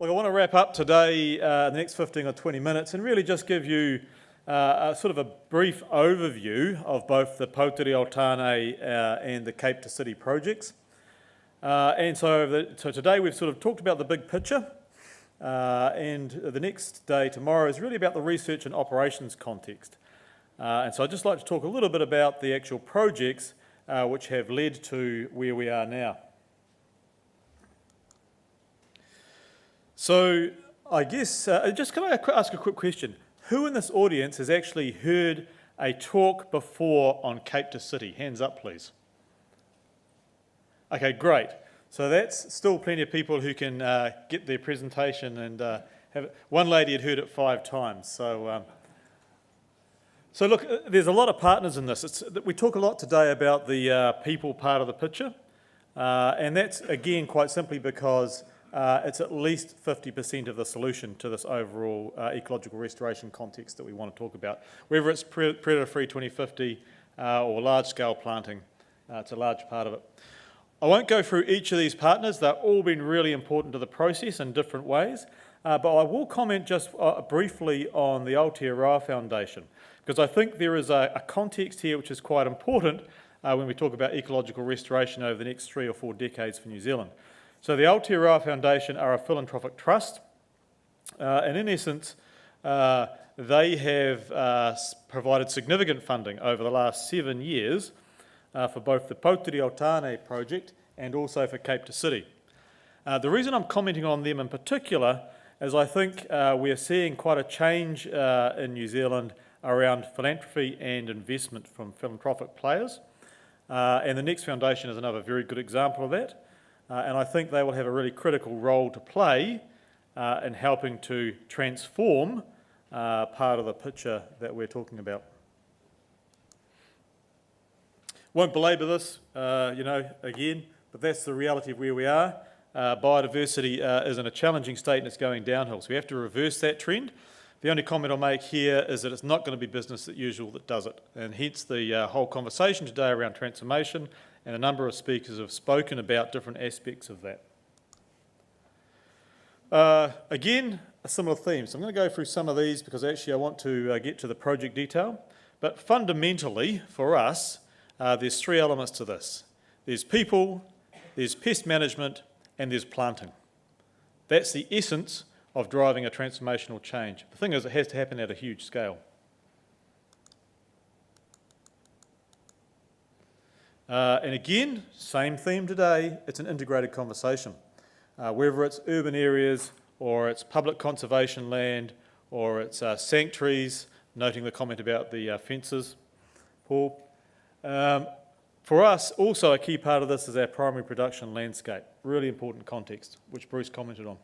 Look, I want to wrap up today, the next 15 or 20 minutes, and really just give you a sort of a brief overview of both the Poutiri Tāne and the Cape to City projects. So today we've sort of talked about the big picture, and the next day, tomorrow, is really about the research and operations context. And so I'd just like to talk a little bit about the actual projects which have led to where we are now. So I guess, just can I ask a quick question? Who in this audience has actually heard a talk before on Cape to City? Hands up, please. Okay, great. So that's still plenty of people who can get their presentation and have it. One lady had heard it 5 times. So look, there's a lot of partners in this. We talk a lot today about the people part of the picture, and that's again quite simply because it's at least 50% of the solution to this overall ecological restoration context that we want to talk about. Whether it's predator-free 2050 or large-scale planting, it's a large part of it. I won't go through each of these partners. They've all been really important to the process in different ways, but I will comment just briefly on the Aotearoa Foundation, because I think there is a context here which is quite important when we talk about ecological restoration over the next 3 or 4 decades for New Zealand. So the Aotearoa Foundation are a philanthropic trust, and in essence, they have provided significant funding over the last 7 years for both the Poutiri Tāne project and also for Cape to City. The reason I'm commenting on them in particular is I think we are seeing quite a change in New Zealand around philanthropy and investment from philanthropic players, and the Next Foundation is another very good example of that. And I think they will have a really critical role to play in helping to transform part of the picture that we're talking about. Won't belabour this, again, but that's the reality of where we are. Biodiversity is in a challenging state and it's going downhill, so we have to reverse that trend. The only comment I'll make here is that it's not going to be business as usual that does it, and hence the whole conversation today around transformation, and a number of speakers have spoken about different aspects of that. Again, a similar theme. So I'm going to go through some of these because actually I want to get to the project detail. But fundamentally, for us, there's 3 elements to this. There's people, there's pest management, and there's planting. That's the essence of driving a transformational change. The thing is, it has to happen at a huge scale. And again, same theme today, it's an integrated conversation. Whether it's urban areas or it's public conservation land or it's sanctuaries, noting the comment about the fences, Paul. For us, also a key part of this is our primary production landscape. Really important context, which Bruce commented on.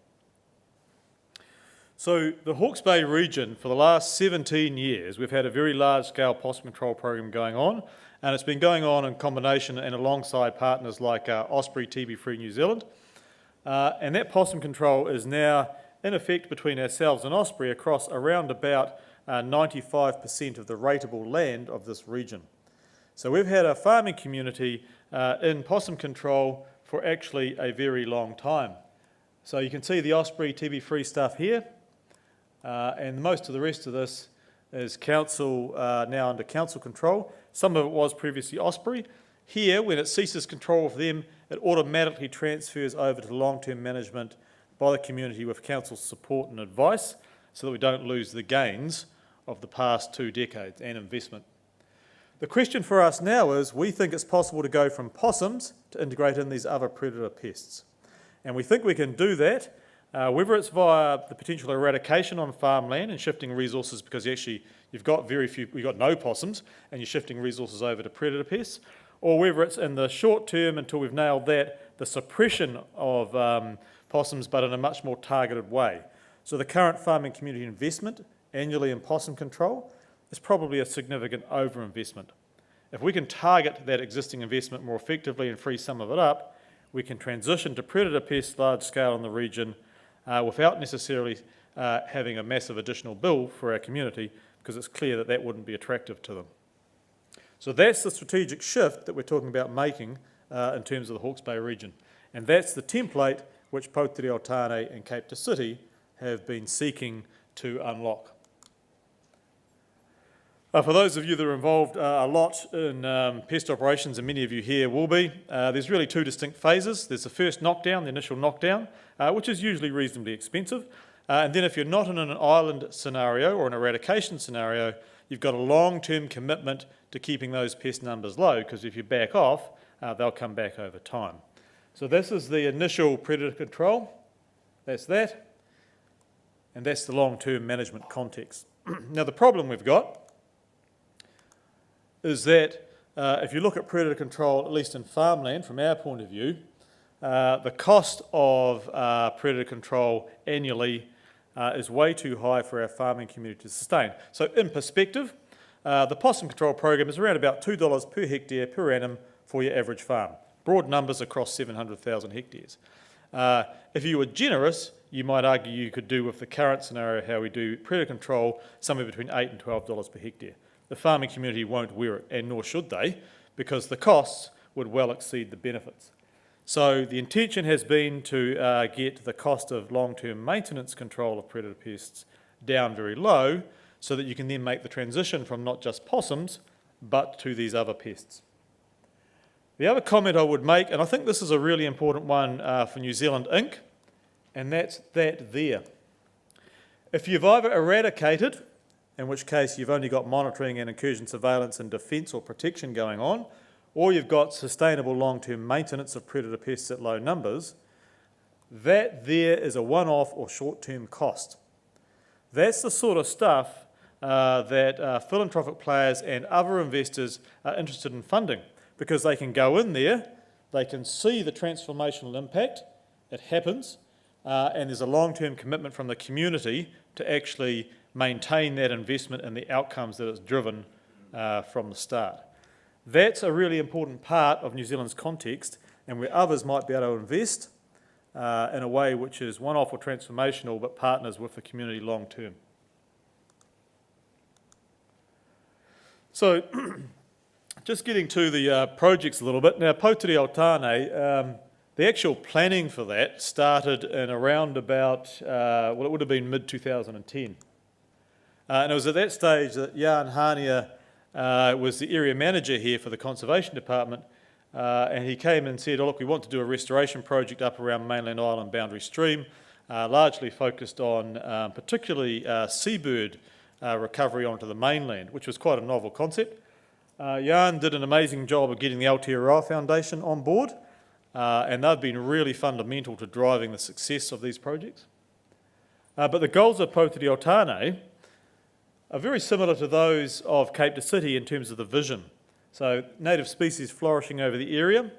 So the Hawke's Bay region, for the last 17 years, we've had a very large-scale possum control program going on, and it's been going on in combination and alongside partners like Osprey, TB3 New Zealand. And that possum control is now in effect between ourselves and Osprey across around about 95% of the rateable land of this region. So we've had a farming community in possum control for actually a very long time. So you can see the Osprey TB3 stuff here, and most of the rest of this is council, now under council control. Some of it was previously Osprey. Here, when it ceases control of them, it automatically transfers over to long-term management by the community with council support and advice so that we don't lose the gains of the past 2 decades and investment. The question for us now is, we think it's possible to go from possums to integrate in these other predator pests. And we think we can do that, whether it's via the potential eradication on farmland and shifting resources because actually you've got no possums and you're shifting resources over to predator pests, or whether it's in the short term until we've nailed that, the suppression of possums but in a much more targeted way. So the current farming community investment annually in possum control is probably a significant overinvestment. If we can target that existing investment more effectively and free some of it up, we can transition to predator pests large scale in the region without necessarily having a massive additional bill for our community, because it's clear that that wouldn't be attractive to them. So that's the strategic shift that we're talking about making in terms of the Hawke's Bay region. And that's the template which Poutiri, Tāne and Campbell have been seeking to unlock. For those of you that are involved a lot in pest operations, and many of you here will be, there's really two distinct phases. There's the first knockdown, the initial knockdown, which is usually reasonably expensive. And then if you're not in an island scenario or an eradication scenario, you've got a long-term commitment to keeping those pest numbers low, because if you back off, they'll come back over time. So this is the initial predator control. That's that. And that's the long-term management context. Now the problem we've got is that if you look at predator control, at least in farmland, from our point of view, the cost of predator control annually is way too high for our farming community to sustain. So in perspective, the possum control program is around about $2 per hectare per annum for your average farm. Broad numbers across 700,000 hectares. If you were generous, you might argue you could do with the current scenario how we do predator control somewhere between $8 and $12 per hectare. The farming community won't wear it, and nor should they, because the costs would well exceed the benefits. So the intention has been to get the cost of long-term maintenance control of predator pests down very low, so that you can then make the transition from not just possums, but to these other pests. The other comment I would make, and I think this is a really important one for New Zealand Inc., and that's that there. If you've either eradicated, in which case you've only got monitoring and incursion surveillance and defence or protection going on, or you've got sustainable long-term maintenance of predator pests at low numbers, that there is a one-off or short-term cost. That's the sort of stuff that philanthropic players and other investors are interested in funding, because they can go in there, they can see the transformational impact, it happens, and there's a long-term commitment from the community to actually maintain that investment and the outcomes that it's driven from the start. That's a really important part of New Zealand's context, and where others might be able to invest in a way which is one-off or transformational, but partners with the community long-term. So, just getting to the projects a little bit. Now, Poutiri, Tāne, the actual planning for that started in around about, well, it would have been mid-2010. And it was at that stage that Jan Hania was the area manager here for the Conservation Department, and he came and said, oh look, we want to do a restoration project up around Mainland Island boundary stream, largely focused on particularly seabird recovery onto the mainland, which was quite a novel concept. Jan did an amazing job of getting the Aotearoa Foundation on board, and they've been really fundamental to driving the success of these projects. But the goals of Poutiri, Tāne are very similar to those of Campbell in terms of the vision. So native species flourishing over the area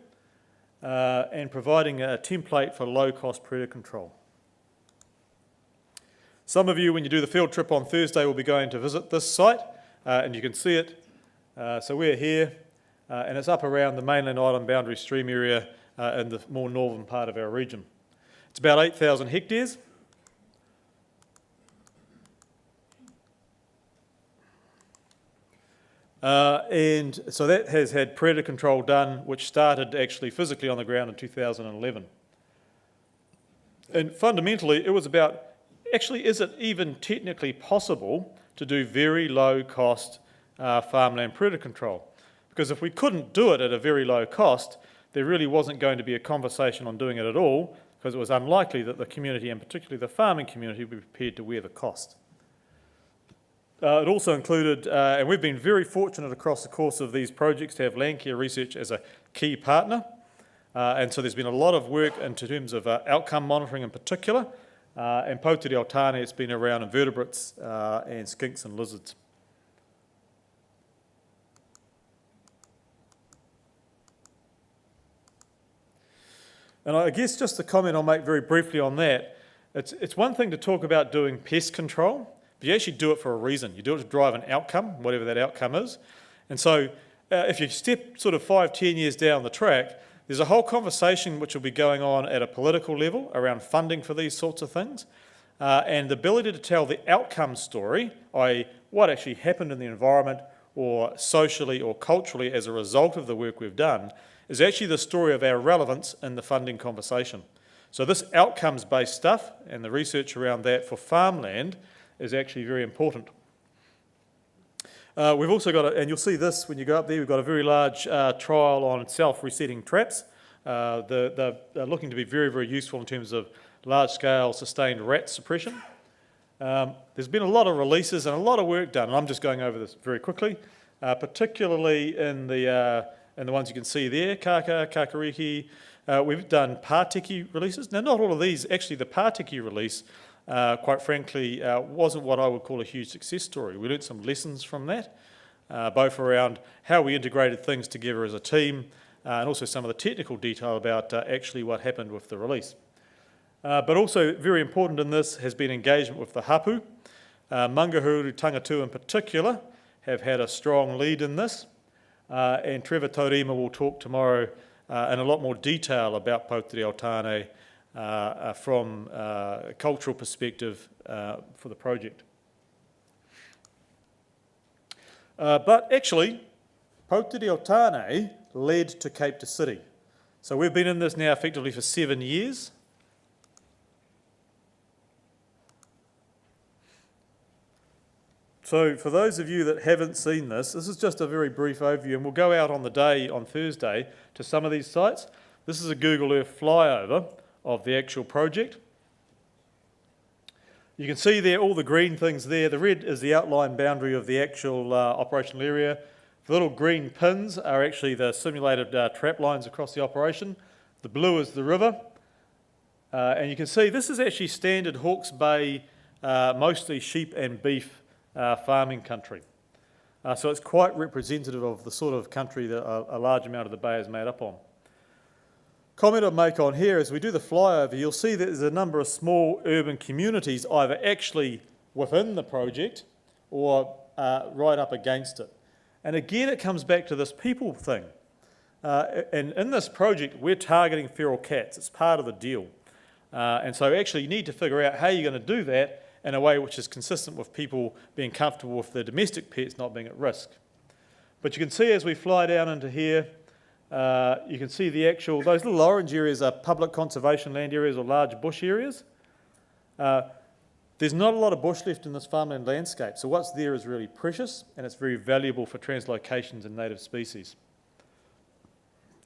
and providing a template for low-cost predator control. Some of you, when you do the field trip on Thursday, will be going to visit this site, and you can see it. So we're here, and it's up around the Mainland Island boundary stream area in the more northern part of our region. It's about 8,000 hectares. And so that has had predator control done, which started actually physically on the ground in 2011. And fundamentally, it was about, actually, is it even technically possible to do very low-cost farmland predator control? Because if we couldn't do it at a very low cost, there really wasn't going to be a conversation on doing it at all, because it was unlikely that the community, and particularly the farming community, would be prepared to wear the cost. It also included, and we've been very fortunate across the course of these projects to have Landcare Research as a key partner, and so there's been a lot of work in terms of outcome monitoring in particular, and Poutiri, Tāne, it's been around invertebrates and skinks and lizards. And I guess just a comment I'll make very briefly on that, it's one thing to talk about doing pest control, but you actually do it for a reason. You do it to drive an outcome, whatever that outcome is. And so if you step sort of 5-10 years down the track, there's a whole conversation which will be going on at a political level around funding for these sorts of things, and the ability to tell the outcome story, i.e. what actually happened in the environment or socially or culturally as a result of the work we've done, is actually the story of our relevance in the funding conversation. So this outcomes-based stuff and the research around that for farmland is actually very important. We've also got, and you'll see this when you go up there, we've got a very large trial on self-resetting traps. They're looking to be very, very useful in terms of large-scale sustained rat suppression. There's been a lot of releases and a lot of work done, and I'm just going over this very quickly, particularly in the ones you can see there, Kaka, Kakariki. We've done Poutiri releases. Now, not all of these, actually the Poutiri release, quite frankly, wasn't what I would call a huge success story. We learned some lessons from that, both around how we integrated things together as a team, and also some of the technical detail about actually what happened with the release. But also very important in this has been engagement with the hapu. Mangahuru Tangatu in particular have had a strong lead in this, and Trevor Taurima will talk tomorrow in a lot more detail about Poutiri o Tāne from a cultural perspective for the project. But actually, Poutiri o Tāne led to Cape to City. So we've been in this now effectively for 7 years. So for those of you that haven't seen this is just a very brief overview, and we'll go out on the day on Thursday to some of these sites. This is a Google Earth flyover of the actual project. You can see there all the green things there. The red is the outline boundary of the actual operational area. The little green pins are actually the simulated trap lines across the operation. The blue is the river. And you can see this is actually standard Hawke's Bay, mostly sheep and beef farming country. So it's quite representative of the sort of country that a large amount of the bay is made up on. Comment I'd make on here, as we do the flyover, you'll see that there's a number of small urban communities either actually within the project or right up against it. And again, it comes back to this people thing. And in this project, we're targeting feral cats. It's part of the deal. And so actually you need to figure out how you're going to do that in a way which is consistent with people being comfortable with their domestic pets not being at risk. But you can see as we fly down into here, you can see the actual, those little orange areas are public conservation land areas or large bush areas. There's not a lot of bush left in this farmland landscape, so what's there is really precious and it's very valuable for translocations and native species.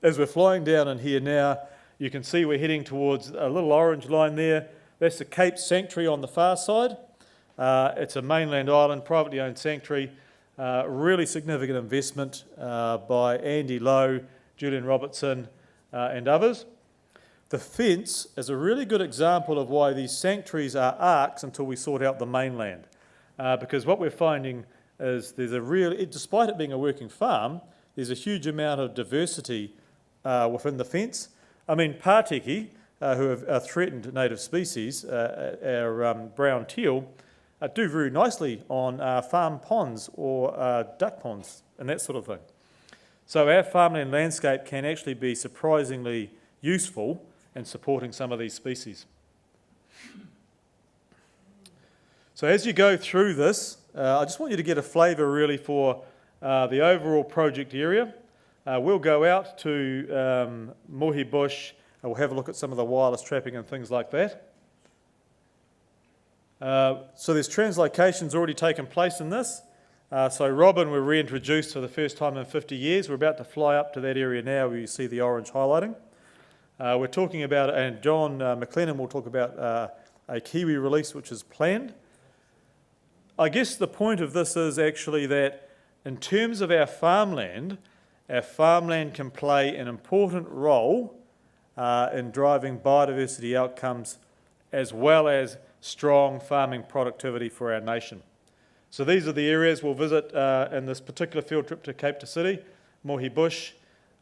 As we're flying down in here now, you can see we're heading towards a little orange line there. That's the Cape Sanctuary on the far side. It's a mainland island, privately owned sanctuary. Really significant investment by Andy Lowe, Julian Robertson and others. The fence is a really good example of why these sanctuaries are arcs until we sort out the mainland. Because what we're finding is there's a real, despite it being a working farm, there's a huge amount of diversity within the fence. I mean, Pātiki, who are threatened native species, our brown teal, do very nicely on farm ponds or duck ponds and that sort of thing. So our farmland landscape can actually be surprisingly useful in supporting some of these species. So as you go through this, I just want you to get a flavour really for the overall project area. We'll go out to Mohi Bush. We'll have a look at some of the wireless trapping and things like that. So there's translocations already taken place in this. So Robin were reintroduced for the first time in 50 years. We're about to fly up to that area now where you see the orange highlighting. We're talking about, and John McLennan will talk about a kiwi release which is planned. I guess the point of this is actually that in terms of our farmland can play an important role in driving biodiversity outcomes as well as strong farming productivity for our nation. So these are the areas we'll visit in this particular field trip to Cape to City, Mohi Bush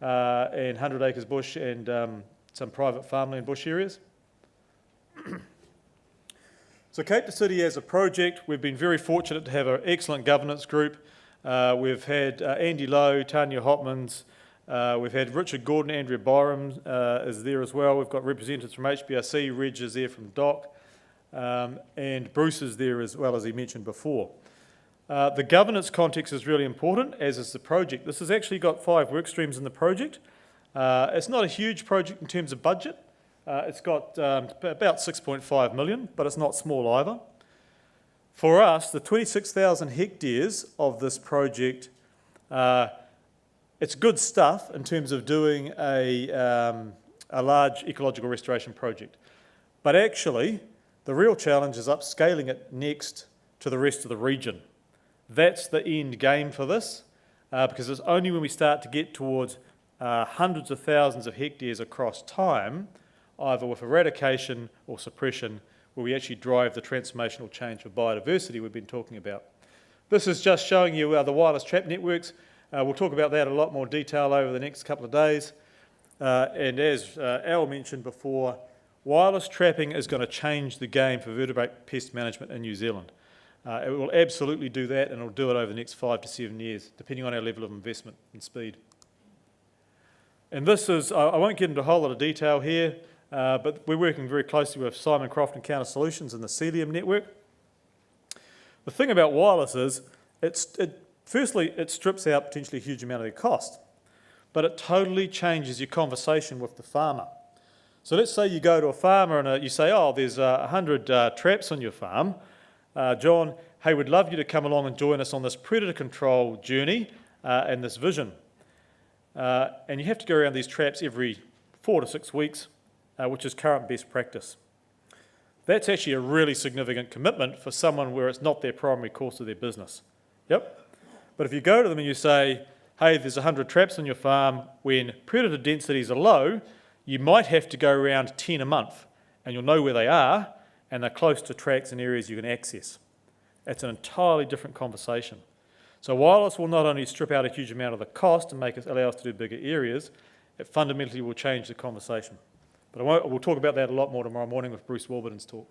and 100 Acres Bush and some private farmland bush areas. So Cape to City as a project, we've been very fortunate to have an excellent governance group. We've had Andy Lowe, Tanya Hopmans, we've had Richard Gordon, Andrea Byram is there as well. We've got representatives from HBRC, Reg is there from DOC, and Bruce is there as well, as he mentioned before. The governance context is really important, as is the project. This has actually got 5 work streams in the project. It's not a huge project in terms of budget, It's got about 6.5 million, but it's not small either. For us, the 26,000 hectares of this project, it's good stuff in terms of doing a large ecological restoration project. But actually, the real challenge is upscaling it next to the rest of the region. That's the end game for this, because it's only when we start to get towards hundreds of thousands of hectares across time, either with eradication or suppression, where we actually drive the transformational change for biodiversity we've been talking about. This is just showing you the wireless trap networks. We'll talk about that in a lot more detail over the next couple of days. And as Al mentioned before, wireless trapping is going to change the game for vertebrate pest management in New Zealand. It will absolutely do that, and it'll do it over the next 5 to 7 years, depending on our level of investment and speed. And this is, I won't get into a whole lot of detail here, but we're working very closely with Simon Croft and Counter Solutions and the Celium network. The thing about wireless is, firstly, it strips out potentially a huge amount of their cost, but it totally changes your conversation with the farmer. So let's say you go to a farmer and you say, oh, there's 100 traps on your farm. John, hey, we'd love you to come along and join us on this predator control journey and this vision. And you have to go around these traps every 4 to 6 weeks, which is current best practice. That's actually a really significant commitment for someone where it's not their primary course of their business. Yep. But if you go to them and you say, hey, there's 100 traps on your farm, when predator densities are low, you might have to go around 10 a month, and you'll know where they are, and they're close to tracks and areas you can access. It's an entirely different conversation. So wireless will not only strip out a huge amount of the cost and allow us to do bigger areas, it fundamentally will change the conversation. But we'll talk about that a lot more tomorrow morning with Bruce Warburton's talk.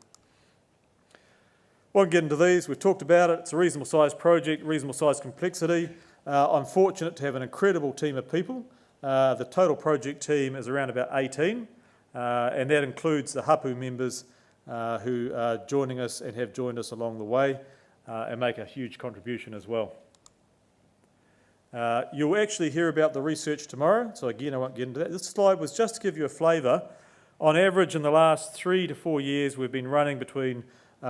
Won't get into these, we've talked about it. It's a reasonable sized project, reasonable sized complexity. I'm fortunate to have an incredible team of people. The total project team is around about 18, and that includes the hapu members who are joining us and have joined us along the way and make a huge contribution as well. You'll actually hear about the research tomorrow, so again I won't get into that. This slide was just to give you a flavour. On average in the last 3 to 4 years we've been running between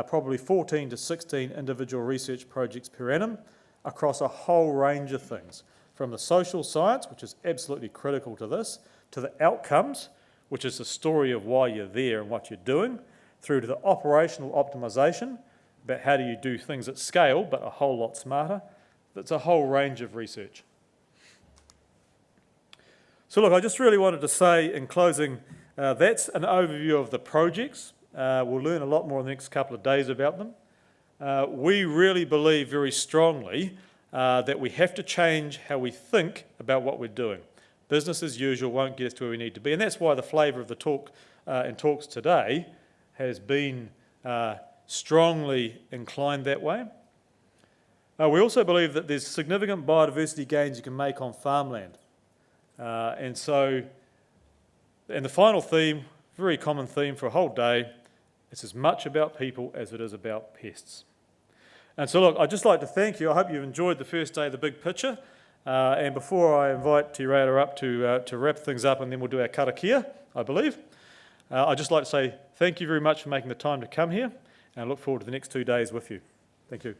probably 14 to 16 individual research projects per annum across a whole range of things, from the social science, which is absolutely critical to this, to the outcomes, which is the story of why you're there and what you're doing, through to the operational optimisation, about how do you do things at scale but a whole lot smarter. That's a whole range of research. So look, I just really wanted to say in closing, that's an overview of the projects. We'll learn a lot more in the next couple of days about them. We really believe very strongly that we have to change how we think about what we're doing. Business as usual won't get us to where we need to be, and that's why the flavour of the talk and talks today has been strongly inclined that way. We also believe that there's significant biodiversity gains you can make on farmland. And the final theme, very common theme for a whole day, it's as much about people as it is about pests. And so look, I'd just like to thank you. I hope you've enjoyed the first day of the big picture. And before I invite Tirata up to wrap things up, and then we'll do our karakia, I believe, I'd just like to say thank you very much for making the time to come here, and I look forward to the next 2 days with you. Thank you.